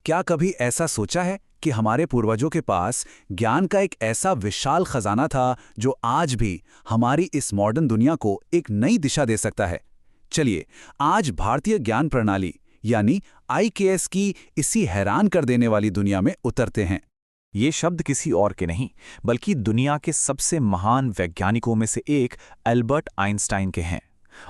क्या कभी ऐसा सोचा है कि हमारे पूर्वजों के पास ज्ञान का एक ऐसा विशाल खजाना था जो आज भी हमारी इस मॉडर्न दुनिया को एक नई दिशा दे सकता है? चलिए, आज भारतीय ज्ञान प्रणाली यानी आईकेएस की इसी हैरान कर देने वाली दुनिया में उतरते हैं। ये शब्द किसी और के नहीं, बल्कि दुनिया के सबसे महान वैज्ञानिकों में से एक एल्बर्ट आइंस्टाइन के हैं।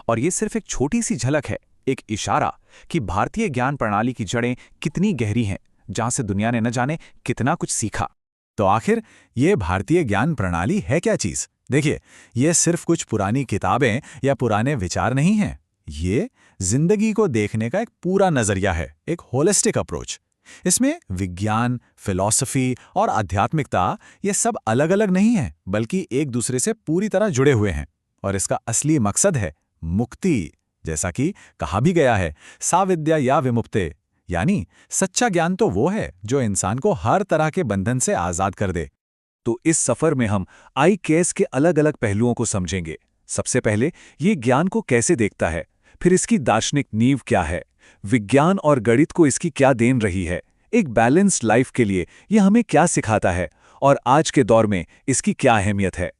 और ये सिर्फ एक छोटी सी झलक है, एक इशारा कि भारतीय ज्ञान प्रणाली की जड़ें कितनी गहरी हैं, जहां से दुनिया ने न जाने कितना कुछ सीखा। तो आखिर ये भारतीय ज्ञान प्रणाली है क्या चीज? देखिए, ये सिर्फ कुछ पुरानी किताबें या पुराने विचार नहीं हैं। ये जिंदगी को देखने का एक पूरा नजरिया है, एक होलिस्टिक अप्रोच। इसमें विज्ञान, फिलॉसफी और आध्यात्मिकता ये सब अलग अलग नहीं हैं, बल्कि एक दूसरे से पूरी तरह जुड़े हुए हैं। और इसका असली मकसद है मुक्ति। जैसा कि कहा भी गया है, सा विद्या या विमुक्ते, यानी सच्चा ज्ञान तो वो है जो इंसान को हर तरह के बंधन से आजाद कर दे। तो इस सफर में हम आईकेएस के अलग अलग पहलुओं को समझेंगे। सबसे पहले ये ज्ञान को कैसे देखता है, फिर इसकी दार्शनिक नींव क्या है, विज्ञान और गणित को इसकी क्या देन रही है, एक बैलेंस्ड लाइफ के लिए यह हमें क्या सिखाता है, और आज के दौर में इसकी क्या अहमियत है।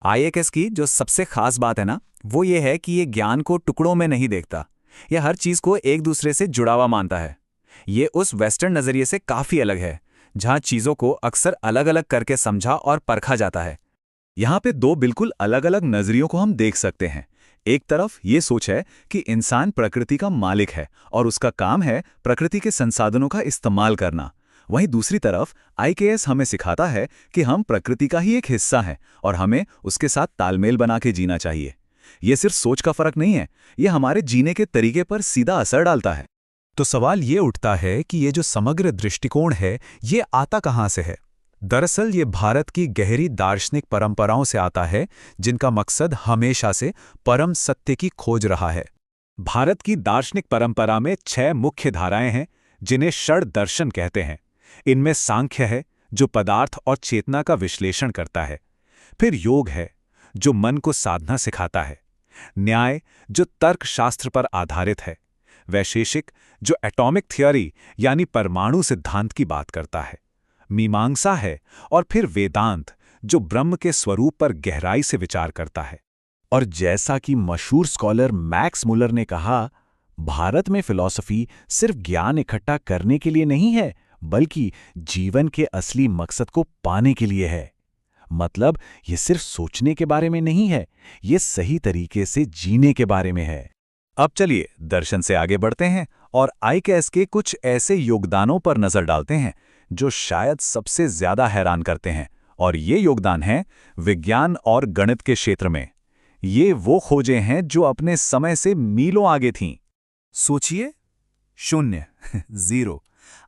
आईकेएस की जो सबसे खास बात है ना, वो ये है कि ये ज्ञान को टुकड़ों में नहीं देखता। यह हर चीज को एक दूसरे से जुड़ा हुआ मानता है। ये उस वेस्टर्न नजरिए से काफी अलग है, जहां चीजों को अक्सर अलग अलग करके समझा और परखा जाता है। यहाँ पे दो बिल्कुल अलग अलग नजरियों को हम देख सकते हैं। एक तरफ ये सोच है कि इंसान प्रकृति का मालिक है और उसका काम है प्रकृति के संसाधनों का इस्तेमाल करना। वहीं दूसरी तरफ आईकेएस हमें सिखाता है कि हम प्रकृति का ही एक हिस्सा हैं और हमें उसके साथ तालमेल बना के जीना चाहिए। ये सिर्फ सोच का फर्क नहीं है, ये हमारे जीने के तरीके पर सीधा असर डालता है। तो सवाल ये उठता है कि ये जो समग्र दृष्टिकोण है, ये आता कहाँ से है? दरअसल ये भारत की गहरी दार्शनिक परंपराओं से आता है, जिनका मकसद हमेशा से परम सत्य की खोज रहा है। भारत की दार्शनिक परंपरा में 6 मुख्य धाराएं हैं, जिन्हें षड दर्शन कहते हैं। इनमें सांख्य है, जो पदार्थ और चेतना का विश्लेषण करता है। फिर योग है, जो मन को साधना सिखाता है। न्याय, जो तर्कशास्त्र पर आधारित है। वैशेषिक, जो एटॉमिक थ्योरी यानी परमाणु सिद्धांत की बात करता है। मीमांसा है, और फिर वेदांत, जो ब्रह्म के स्वरूप पर गहराई से विचार करता है। और जैसा कि मशहूर स्कॉलर मैक्स मुलर ने कहा, भारत में फिलॉसफी सिर्फ ज्ञान इकट्ठा करने के लिए नहीं है, बल्कि जीवन के असली मकसद को पाने के लिए है। मतलब ये सिर्फ सोचने के बारे में नहीं है, ये सही तरीके से जीने के बारे में है। अब चलिए दर्शन से आगे बढ़ते हैं और आईकेएस के कुछ ऐसे योगदानों पर नजर डालते हैं जो शायद सबसे ज्यादा हैरान करते हैं। और ये योगदान हैं विज्ञान और गणित के क्षेत्र में। ये वो खोजें हैं जो अपने समय से मीलों आगे थीं। सोचिए, शून्य जीरो।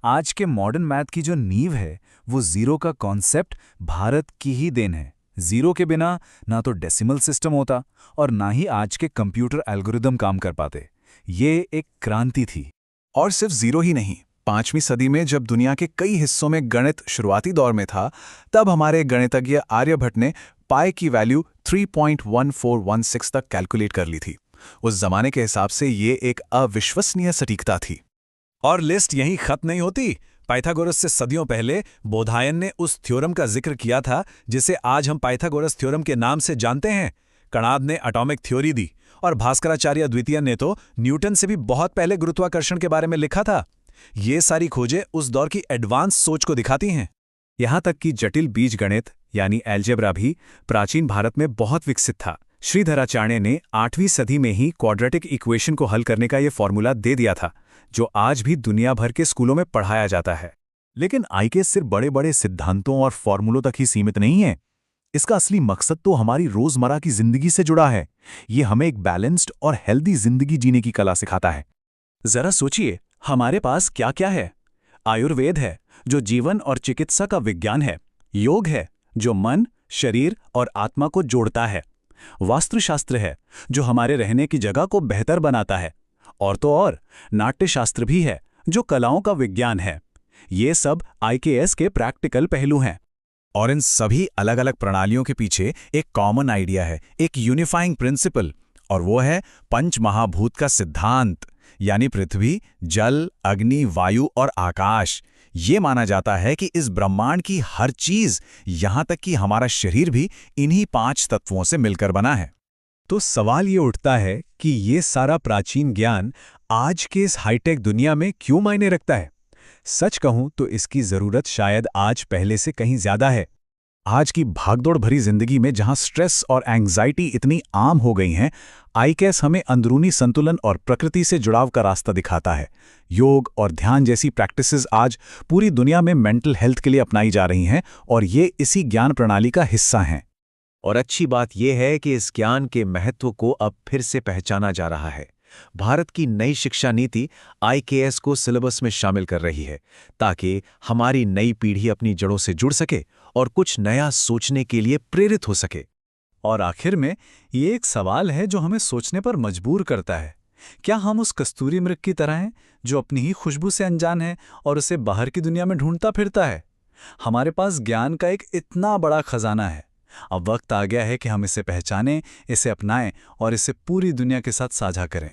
आज के मॉडर्न मैथ की जो नींव है, वो जीरो का कॉन्सेप्ट भारत की ही देन है। जीरो के बिना ना तो डेसिमल सिस्टम होता और ना ही आज के कंप्यूटर एल्गोरिदम काम कर पाते। ये एक क्रांति थी। और सिर्फ जीरो ही नहीं, 5वीं सदी में जब दुनिया के कई हिस्सों में गणित शुरुआती दौर में था, तब हमारे गणितज्ञ आर्यभट्ट ने पाई की वैल्यू 3.1416 तक कैलकुलेट कर ली थी। उस जमाने के हिसाब से ये एक अविश्वसनीय सटीकता थी। और लिस्ट यहीं खत्म नहीं होती। पाइथागोरस से सदियों पहले बोधायन ने उस थ्योरम का जिक्र किया था जिसे आज हम पाइथागोरस थ्योरम के नाम से जानते हैं। कणाद ने एटॉमिक थ्योरी दी और भास्कराचार्य द्वितीय ने तो न्यूटन से भी बहुत पहले गुरुत्वाकर्षण के बारे में लिखा था। ये सारी खोजें उस दौर की एडवांस सोच को दिखाती हैं। यहां तक कि जटिल बीजगणित यानी एल्जेब्रा भी प्राचीन भारत में बहुत विकसित था। श्रीधराचार्य ने 8वीं सदी में ही क्वाड्रेटिक इक्वेशन को हल करने का ये फॉर्मूला दे दिया था, जो आज भी दुनिया भर के स्कूलों में पढ़ाया जाता है। लेकिन आईकेएस सिर्फ बड़े बड़े सिद्धांतों और फॉर्मूलों तक ही सीमित नहीं है। इसका असली मकसद तो हमारी रोजमर्रा की जिंदगी से जुड़ा है। ये हमें एक बैलेंस्ड और हेल्दी जिंदगी जीने की कला सिखाता है। जरा सोचिए, हमारे पास क्या क्या है। आयुर्वेद है, जो जीवन और चिकित्सा का विज्ञान है। योग है, जो मन, शरीर और आत्मा को जोड़ता है। वास्तुशास्त्र है, जो हमारे रहने की जगह को बेहतर बनाता है। और तो और नाट्यशास्त्र भी है, जो कलाओं का विज्ञान है। ये सब आईकेएस के प्रैक्टिकल पहलू हैं। और इन सभी अलग अलग प्रणालियों के पीछे एक कॉमन आइडिया है, एक यूनिफाइंग प्रिंसिपल, और वो है पंच महाभूत का सिद्धांत। यानी पृथ्वी, जल, अग्नि, वायु और आकाश। ये माना जाता है कि इस ब्रह्मांड की हर चीज, यहां तक कि हमारा शरीर भी इन्हीं 5 तत्वों से मिलकर बना है। तो सवाल ये उठता है कि ये सारा प्राचीन ज्ञान आज के इस हाईटेक दुनिया में क्यों मायने रखता है? सच कहूं तो इसकी जरूरत शायद आज पहले से कहीं ज्यादा है। आज की भागदौड़ भरी जिंदगी में जहां स्ट्रेस और एंग्जाइटी इतनी आम हो गई हैं, आईकेएस हमें अंदरूनी संतुलन और प्रकृति से जुड़ाव का रास्ता दिखाता है। योग और ध्यान जैसी प्रैक्टिसेस आज पूरी दुनिया में मेंटल हेल्थ के लिए अपनाई जा रही हैं और ये इसी ज्ञान प्रणाली का हिस्सा हैं। और अच्छी बात यह है कि इस ज्ञान के महत्व को अब फिर से पहचाना जा रहा है। भारत की नई शिक्षा नीति आईकेएस को सिलेबस में शामिल कर रही है, ताकि हमारी नई पीढ़ी अपनी जड़ों से जुड़ सके और कुछ नया सोचने के लिए प्रेरित हो सके। और आखिर में ये एक सवाल है जो हमें सोचने पर मजबूर करता है। क्या हम उस कस्तूरी मृग की तरह हैं जो अपनी ही खुशबू से अनजान है और उसे बाहर की दुनिया में ढूंढता फिरता है? हमारे पास ज्ञान का एक इतना बड़ा खजाना है। अब वक्त आ गया है कि हम इसे पहचानें, इसे अपनाएं और इसे पूरी दुनिया के साथ साझा करें।